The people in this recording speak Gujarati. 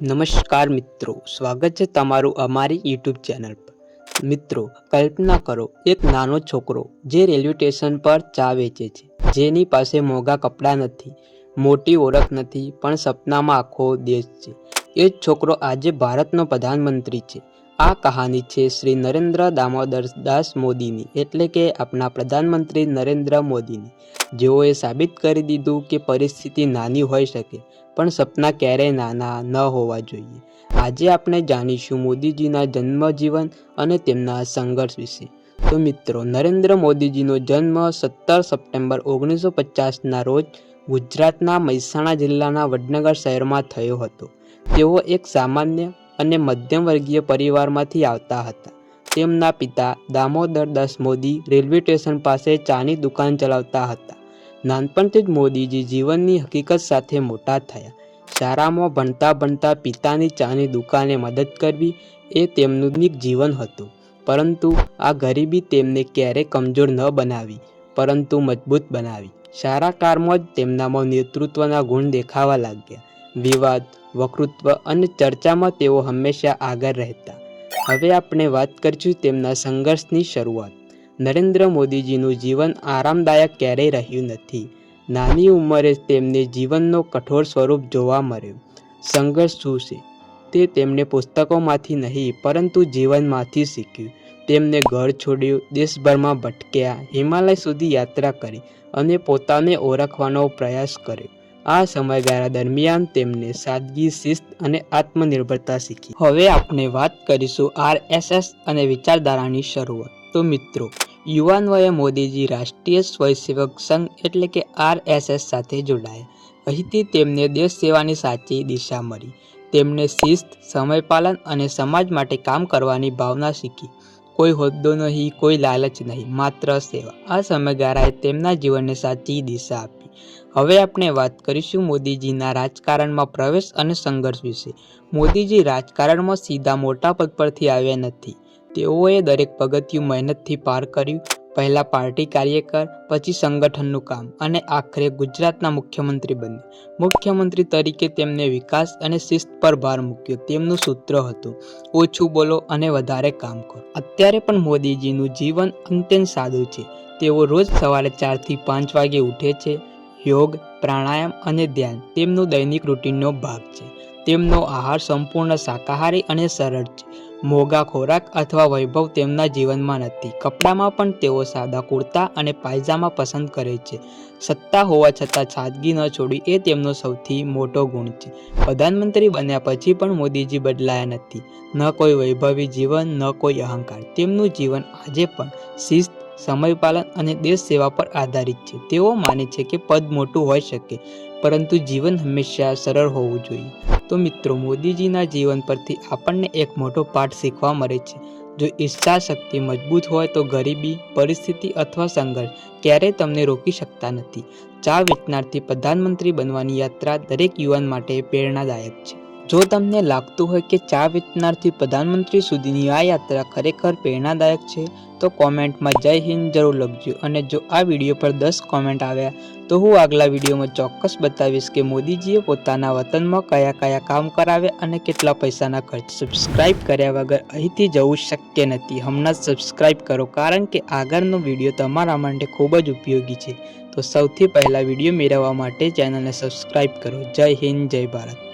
નમસ્કાર મિત્રો, સ્વાગત છે તમારું અમારી યુટ્યુબ ચેનલ પર। મિત્રો, કલ્પના કરો એક નાનો છોકરો જે રેલવે સ્ટેશન પર ચા વેચે છે, જેની પાસે મોંઘા કપડાં નથી, મોટી ઓળખ નથી, પણ સપનામાં આખો દેશ છે। એ જ છોકરો આજે ભારતનો પ્રધાનમંત્રી છે। આ કહાની છે શ્રી નરેન્દ્ર દામોદર દાસ મોદીની, એટલે કે આપણા પ્રધાનમંત્રી નરેન્દ્ર મોદીની, જેઓએ સાબિત કરી દીધું કે પરિસ્થિતિ નાની હોઈ શકે પણ સપના ક્યારેય નાના ન હોવા જોઈએ। આજે આપણે જાણીશું મોદીજીના જન્મ જીવન અને તેમના સંઘર્ષ વિશે। તો મિત્રો, નરેન્દ્ર મોદીજીનો જન્મ 17 સપ્ટેમ્બર 1950ના રોજ ગુજરાતના મહેસાણા જિલ્લાના વડનગર શહેરમાં થયો હતો। તેઓ એક સામાન્ય અને મધ્યમ વર્ગીય પરિવારમાંથી આવતા હતા। તેમના પિતા દામોદરદાસ મોદી રેલવે સ્ટેશન પાસે ચાની દુકાન ચલાવતા હતા। નાનપણથી જ મોદીજી જીવનની હકીકત સાથે મોટા થયા। શાળામાં ભણતા ભણતા પિતાની ચાની દુકાને મદદ કરવી એ તેમનું જીવન હતું। પરંતુ આ ગરીબી તેમને ક્યારેય કમજોર ન બનાવી, પરંતુ મજબૂત બનાવી। શાળા કાળમાં જ તેમનામાં નેતૃત્વના ગુણ દેખાવા લાગ્યા। વિવાદ, વક્તૃત્વ અને ચર્ચામાં તેઓ હંમેશા આગળ રહેતા। હવે આપણે વાત કરીશું તેમના સંઘર્ષની શરૂઆત। નરેન્દ્ર મોદીજીનું જીવન આરામદાયક ક્યારેય રહ્યું નથી। નાની ઉંમરે તેમને જીવનનો કઠોર સ્વરૂપ જોવા મળ્યો। સંઘર્ષ શું છે તે તેમણે પુસ્તકોમાંથી નહીં પરંતુ જીવનમાંથી શીખ્યું। તેમને ઘર છોડ્યું, દેશભરમાં ભટક્યા, હિમાલય સુધી યાત્રા કરી અને પોતાને ઓળખવાનો પ્રયાસ કર્યો। આ સમયગાળા દરમિયાન તેમને સાદગી, શિસ્ત અને આત્મનિર્ભરતા શીખી। હવે આપણે વાત કરીશું RSS અને વિચારધારાની શરૂઆત। તો મિત્રો, યુવાન વયે મોદીજી રાષ્ટ્રીય સ્વયંસેવક સંઘ એટલે કે RSS સાથે જોડાયા। અહીંથી તેમને દેશ સેવાની સાચી દિશા મળી। તેમણે શિસ્ત, સમયપાલન અને સમાજ માટે કામ કરવાની ભાવના શીખી। કોઈ હોદ્દો નહીં, કોઈ લાલચ નહીં, માત્ર સેવા। આ સમયગાળાએ તેમના જીવનને સાચી દિશા આપી। હવે આપણે વાત કરીશું મોદીજીના રાજકારણમાં પ્રવેશ અને સંઘર્ષ વિશે। મોદીજી રાજકારણમાં સીધા મોટા પદ પરથી આવ્યા નથી। તેઓએ દરેક પગથિયું મહેનતથી પાર કર્યું। પહેલા પાર્ટી કાર્યકર, પછી સંગઠનનું કામ અને આખરે ગુજરાતના મુખ્યમંત્રી બન્યા। મુખ્યમંત્રી તરીકે તેમને વિકાસ અને શિસ્ત પર ભાર મૂક્યો। તેમનું સૂત્ર હતું, ઓછું બોલો અને વધારે કામ કરો। અત્યારે પણ મોદીજીનું જીવન અત્યંત સાદું છે। તેઓ રોજ સવારે 4 થી 5 વાગે ઉઠે છે। યોગ, પ્રાણાયામ અને ધ્યાન તેમનું દૈનિક રૂટીનનો ભાગ છે। તેમનો આહાર સંપૂર્ણ શાકાહારી અને સરળ છે। મોંઘા ખોરાક અથવા વૈભવ તેમના જીવનમાં નથી। કપડામાં પણ તેઓ સાદા કુર્તા અને પાયજામા પસંદ કરે છે। સત્તા હોવા છતાં સાદગી ન છોડવી એ તેમનો સૌથી મોટો ગુણ છે। પ્રધાનમંત્રી બન્યા પછી પણ મોદીજી બદલાયા નથી। ન કોઈ વૈભવી જીવન, ન કોઈ અહંકાર। તેમનું જીવન આજે પણ શિસ્ત, સમયપાલન અને દેશ સેવા પર આધારિત છે। તેઓ માને છે કે પદ મોટું હોઈ શકે પરંતુ જીવન હંમેશા સરળ હોવું જોઈએ। તો મિત્રો, મોદીજીના જીવન પરથી આપણને એક મોટો પાઠ શીખવા મળે છે। જો ઈચ્છા શક્તિ મજબૂત હોય તો ગરીબી, પરિસ્થિતિ અથવા સંઘર્ષ ક્યારેય તમને રોકી શકતા નથી। ચા વેચનારથી પ્રધાનમંત્રી બનવાની યાત્રા દરેક યુવાન માટે પ્રેરણાદાયક છે। જો તમને લાગતું હોય કે ચા વેચનારથી પ્રધાનમંત્રી સુધીની આ યાત્રા ખરેખર પ્રેરણાદાયક છે તો કોમેન્ટમાં જય હિન્દ જરૂર લખજો। અને જો આ વિડીયો પર 10 કોમેન્ટ આવ્યા તો હું આગલા વિડીયોમાં ચોક્કસ બતાવીશ કે મોદીજીએ પોતાના વતનમાં કયા કયા કામ કરાવ્યા અને કેટલા પૈસાના ખર્ચ। સબસ્ક્રાઇબ કર્યા વગર અહીંથી જવું શક્ય નથી। હમણાં જ સબસ્ક્રાઇબ કરો, કારણ કે આગળનો વિડીયો તમારા માટે ખૂબ જ ઉપયોગી છે। તો સૌથી પહેલા વિડીયો મેળવવા માટે ચેનલને સબસ્ક્રાઇબ કરો। જય હિન્દ, જય ભારત।